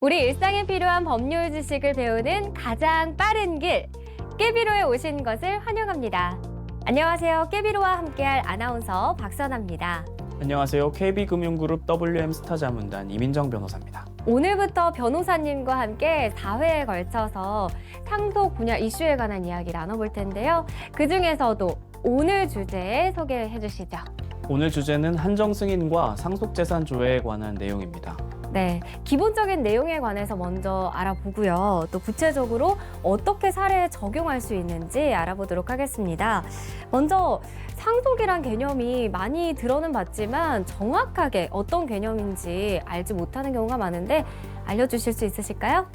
우리 일상에 필요한 법률 지식을 배우는 가장 빠른 길, 깨비로에 오신 것을 환영합니다. 안녕하세요. 깨비로와 함께할 아나운서 박선아입니다. 안녕하세요. KB금융그룹 WM스타자문단 이민정 변호사입니다. 오늘부터 변호사님과 함께 4회에 걸쳐서 상속 분야 이슈에 관한 이야기 나눠볼 텐데요. 그중에서도 오늘 주제 소개해 주시죠. 오늘 주제는 한정승인과 상속재산 조회에 관한 내용입니다. 네, 기본적인 내용에 관해서 먼저 알아보고요. 또 구체적으로 어떻게 사례에 적용할 수 있는지 알아보도록 하겠습니다. 먼저 상속이란 개념이 많이 들어는 봤지만 정확하게 어떤 개념인지 알지 못하는 경우가 많은데 알려주실 수 있으실까요?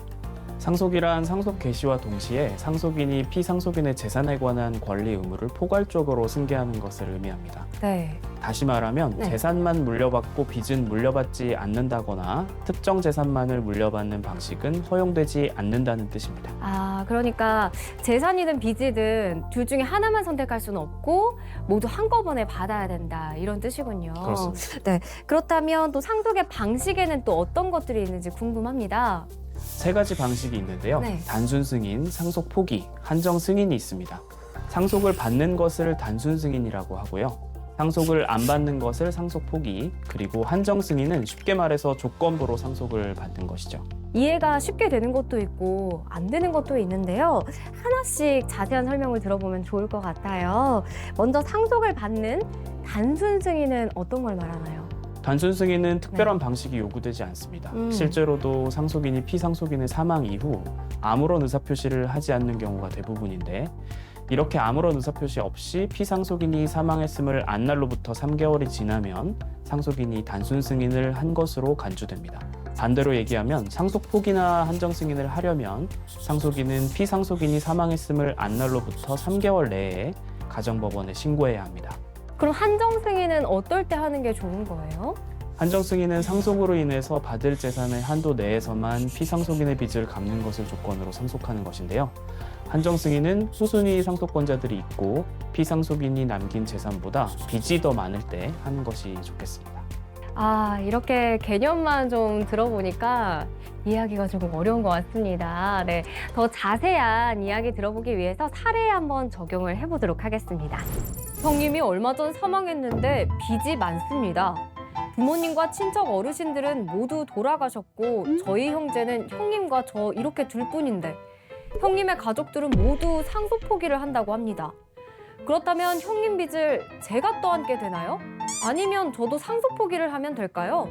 상속이란 상속 개시와 동시에 상속인이 피상속인의 재산에 관한 권리 의무를 포괄적으로 승계하는 것을 의미합니다. 네. 다시 말하면 재산만 물려받고 빚은 물려받지 않는다거나 특정 재산만을 물려받는 방식은 허용되지 않는다는 뜻입니다. 그러니까 재산이든 빚이든 둘 중에 하나만 선택할 수는 없고 모두 한꺼번에 받아야 된다 이런 뜻이군요. 그렇습니다. 네. 그렇다면 또 상속의 방식에는 또 어떤 것들이 있는지 궁금합니다. 세 가지 방식이 있는데요. 네. 단순 승인, 상속 포기, 한정 승인이 있습니다. 상속을 받는 것을 단순 승인이라고 하고요. 상속을 안 받는 것을 상속 포기, 그리고 한정 승인은 쉽게 말해서 조건부로 상속을 받는 것이죠. 이해가 쉽게 되는 것도 있고 안 되는 것도 있는데요. 하나씩 자세한 설명을 들어보면 좋을 것 같아요. 먼저 상속을 받는 단순 승인은 어떤 걸 말하나요? 단순 승인은 특별한 방식이 요구되지 않습니다. 실제로도 상속인이 피상속인의 사망 이후 아무런 의사표시를 하지 않는 경우가 대부분인데, 이렇게 아무런 의사표시 없이 피상속인이 사망했음을 안 날로부터 3개월이 지나면 상속인이 단순 승인을 한 것으로 간주됩니다. 반대로 얘기하면 상속 포기나 한정 승인을 하려면 상속인은 피상속인이 사망했음을 안 날로부터 3개월 내에 가정법원에 신고해야 합니다. 그럼 한정 승인은 어떨 때 하는 게 좋은 거예요? 한정 승인은 상속으로 인해서 받을 재산의 한도 내에서만 피상속인의 빚을 갚는 것을 조건으로 상속하는 것인데요. 한정 승인은 후순위 상속권자들이 있고 피상속인이 남긴 재산보다 빚이 더 많을 때 하는 것이 좋겠습니다. 이렇게 개념만 좀 들어보니까 이야기가 조금 어려운 것 같습니다. 네, 더 자세한 이야기 들어보기 위해서 사례에 한번 적용을 해보도록 하겠습니다. 형님이 얼마 전 사망했는데 빚이 많습니다. 부모님과 친척 어르신들은 모두 돌아가셨고 저희 형제는 형님과 저 이렇게 둘 뿐인데 형님의 가족들은 모두 상속 포기를 한다고 합니다. 그렇다면 형님 빚을 제가 떠안게 되나요? 아니면 저도 상속 포기를 하면 될까요?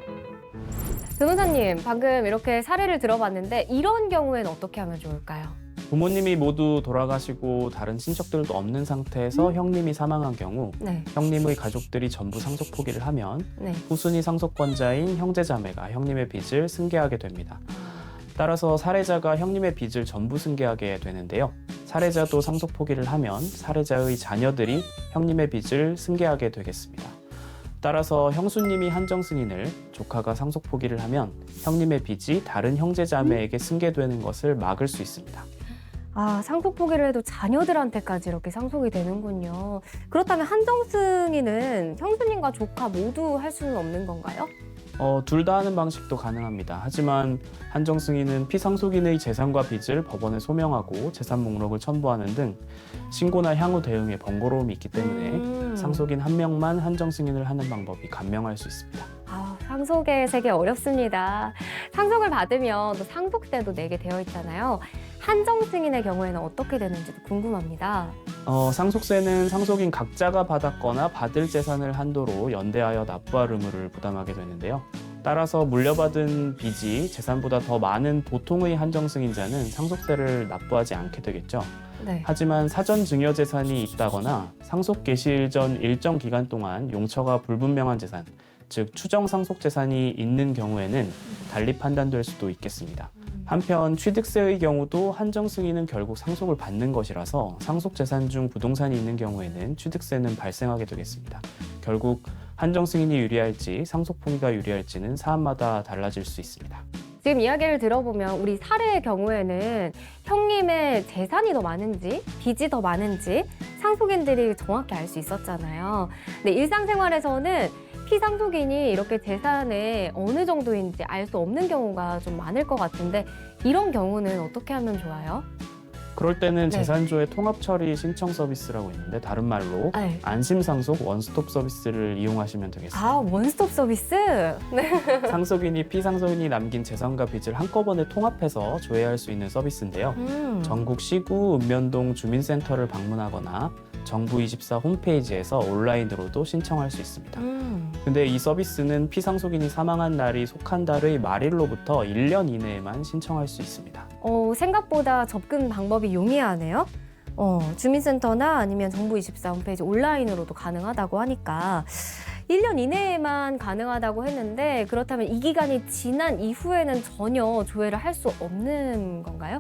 변호사님, 방금 이렇게 사례를 들어봤는데 이런 경우에는 어떻게 하면 좋을까요? 부모님이 모두 돌아가시고 다른 친척들도 없는 상태에서 형님이 사망한 경우 형님의 가족들이 전부 상속 포기를 하면 후순위 상속권자인 형제자매가 형님의 빚을 승계하게 됩니다. 따라서 사례자가 형님의 빚을 전부 승계하게 되는데요. 사례자도 상속 포기를 하면 사례자의 자녀들이 형님의 빚을 승계하게 되겠습니다. 따라서 형수님이 한정 승인을, 조카가 상속 포기를 하면 형님의 빚이 다른 형제자매에게 승계되는 것을 막을 수 있습니다. 상속 포기를 해도 자녀들한테까지 이렇게 상속이 되는군요. 그렇다면 한정 승인은 형수님과 조카 모두 할 수는 없는 건가요? 둘 다 하는 방식도 가능합니다. 하지만 한정 승인은 피상속인의 재산과 빚을 법원에 소명하고 재산 목록을 첨부하는 등 신고나 향후 대응에 번거로움이 있기 때문에 상속인 한 명만 한정 승인을 하는 방법이 간명할 수 있습니다. 상속의 세계 어렵습니다. 상속을 받으면 또 상속세도 내게 되어 있잖아요. 한정 승인의 경우에는 어떻게 되는지도 궁금합니다. 상속세는 상속인 각자가 받았거나 받을 재산을 한도로 연대하여 납부할 의무를 부담하게 되는데요. 따라서 물려받은 빚이 재산보다 더 많은 보통의 한정 승인자는 상속세를 납부하지 않게 되겠죠. 하지만 사전 증여 재산이 있다거나 상속 개시일 전 일정 기간 동안 용처가 불분명한 재산, 즉 추정 상속 재산이 있는 경우에는 달리 판단될 수도 있겠습니다. 한편 취득세의 경우도 한정 승인은 결국 상속을 받는 것이라서 상속 재산 중 부동산이 있는 경우에는 취득세는 발생하게 되겠습니다. 결국 한정 승인이 유리할지 상속 포기가 유리할지는 사안마다 달라질 수 있습니다. 지금 이야기를 들어보면 우리 사례의 경우에는 형님의 재산이 더 많은지 빚이 더 많은지 상속인들이 정확히 알 수 있었잖아요. 근데 일상생활에서는 피상속인이 이렇게 재산에 어느 정도인지 알 수 없는 경우가 좀 많을 것 같은데 이런 경우는 어떻게 하면 좋아요? 그럴 때는 네. 재산조회 통합처리 신청 서비스라고 있는데 다른 말로 네. 안심상속 원스톱 서비스를 이용하시면 되겠습니다. 아, 원스톱 서비스? 네. 상속인이 피상속인이 남긴 재산과 빚을 한꺼번에 통합해서 조회할 수 있는 서비스인데요. 전국 시구 읍면동 주민센터를 방문하거나 정부24 홈페이지에서 온라인으로도 신청할 수 있습니다. 근데 이 서비스는 피상속인이 사망한 날이 속한 달의 말일로부터 1년 이내에만 신청할 수 있습니다. 생각보다 접근 방법이 용이하네요. 주민센터나 아니면 정부24 홈페이지 온라인으로도 가능하다고 하니까 1년 이내에만 가능하다고 했는데 그렇다면 이 기간이 지난 이후에는 전혀 조회를 할 수 없는 건가요?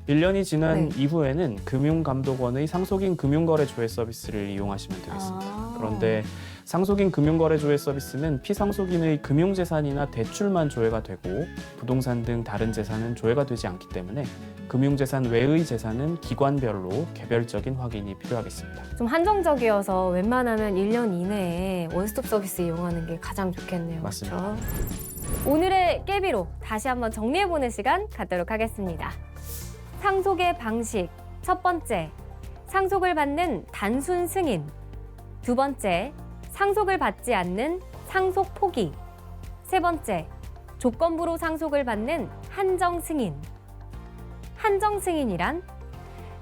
1년이 지난 네. 이후에는 금융감독원의 상속인 금융거래 조회 서비스를 이용하시면 되겠습니다. 그런데 상속인 금융거래 조회 서비스는 피상속인의 금융재산이나 대출만 조회가 되고 부동산 등 다른 재산은 조회가 되지 않기 때문에 금융재산 외의 재산은 기관별로 개별적인 확인이 필요하겠습니다. 좀 한정적이어서 웬만하면 1년 이내에 원스톱 서비스 이용하는 게 가장 좋겠네요. 맞습니다. 그렇죠? 오늘의 깨비로 다시 한번 정리해보는 시간 갖도록 하겠습니다. 상속의 방식, 첫 번째, 상속을 받는 단순 승인. 두 번째, 상속을 받지 않는 상속 포기. 세 번째, 조건부로 상속을 받는 한정 승인. 한정 승인이란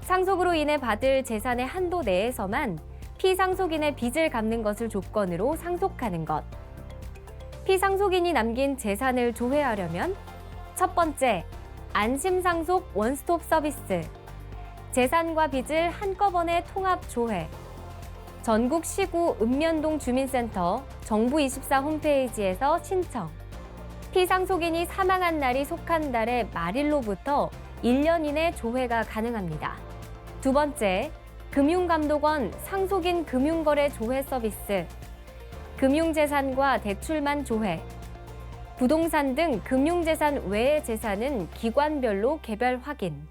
상속으로 인해 받을 재산의 한도 내에서만 피상속인의 빚을 갚는 것을 조건으로 상속하는 것. 피상속인이 남긴 재산을 조회하려면 첫 번째, 안심상속 원스톱 서비스. 재산과 빚을 한꺼번에 통합 조회. 전국 시구 읍면동 주민센터 정부24 홈페이지에서 신청. 피상속인이 사망한 날이 속한 달의 말일로부터 1년 이내 조회가 가능합니다. 두 번째, 금융감독원 상속인 금융거래 조회 서비스. 금융재산과 대출만 조회. 부동산 등 금융재산 외의 재산은 기관별로 개별 확인.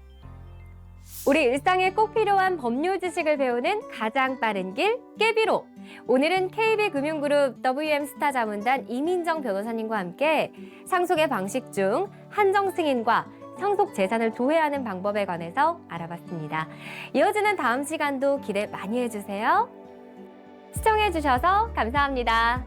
우리 일상에 꼭 필요한 법률 지식을 배우는 가장 빠른 길, 깨비로! 오늘은 KB금융그룹 WM스타 자문단 이민정 변호사님과 함께 상속의 방식 중 한정 승인과 상속 재산을 조회하는 방법에 관해서 알아봤습니다. 이어지는 다음 시간도 기대 많이 해주세요. 시청해주셔서 감사합니다.